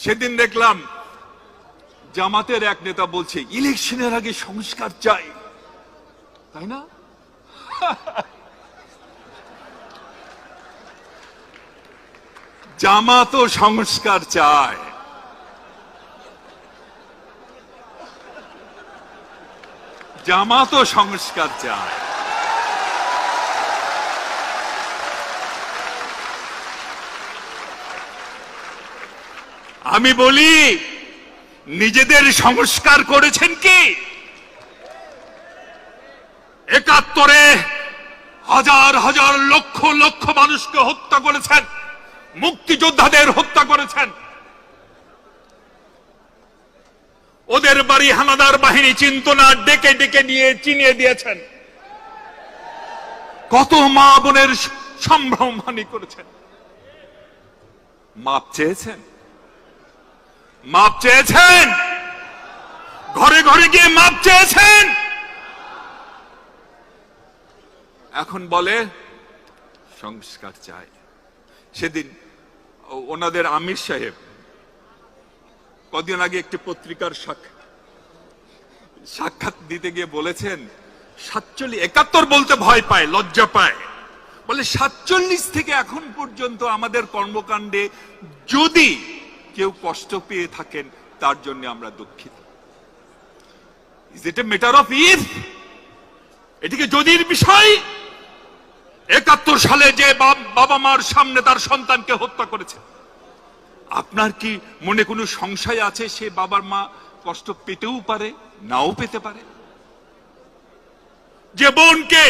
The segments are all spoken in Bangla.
সেদিন দেখলাম জামাতের এক নেতা বলছে ইলেকশনের আগে সংস্কার চাই, তাই না? জামাতও সংস্কার চায়, জামাতও সংস্কার চায়। আমি বলি নিজেদের সংস্কার করেছেন কি? ৭১-এ হাজার হাজার লক্ষ লক্ষ মানুষকে হত্যা করেছেন, মুক্তিযোদ্ধাদের হত্যা করেছেন, ওদের বাড়ি হানাদার বাহিনী চিনত না, ডেকে ডেকে নিয়ে চিনিয়ে দিয়েছেন, কত মা বোনের সম্ভ্রমহানি করেছেন। মাপ চেয়েছেন? মাপ চেয়েছেন? ঘরে ঘরে গিয়ে মাপ চেয়েছেন? এখন বলে সংস্কার চাই। সেদিন ওনাদের আমির সাহেব কদিন আগে একটি পত্রিকার সাক্ষাৎ দিতে গিয়ে বলেছেন ৭৭ বলতে ভয় পায়, লজ্জা পায়, বলে ৪৭ থেকে এখন পর্যন্ত আমাদের কর্মকাণ্ডে যদি কেউ কষ্ট পেয়ে থাকেন তার জন্য আমরা দুঃখিত। Is it a matter of if? এটিকে যদির বিষয়? ৭১ সালে যে বাবা মার সামনে তার সন্তানকে হত্যা করেছে, আপনার কি মনে কোনো সংশয় আছে সে বাবার মা কষ্ট পেতেও পারে, নাও পেতে পারে? যে বোনকে,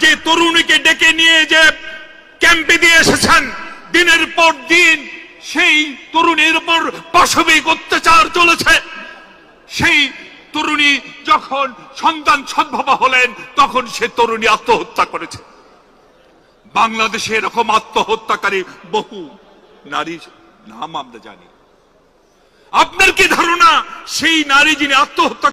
যে তরুণীকে ডেকে নিয়ে যে ক্যাম্পে দিয়ে এসেছেন, দিনের পর দিন সেই তরুণীর উপর পাশবিক অত্যাচার চলেছে, সেই তরুণী যখন সন্তান সদ্ভবা হলেন তখন সে তরুণী আত্মহত্যা করেছে। বাংলাদেশে এরকম আত্মহত্যাকারী বহু নারীর নাম আমরা জানি। আপনার কি ধারণা সেই নারী যিনি আত্মহত্যা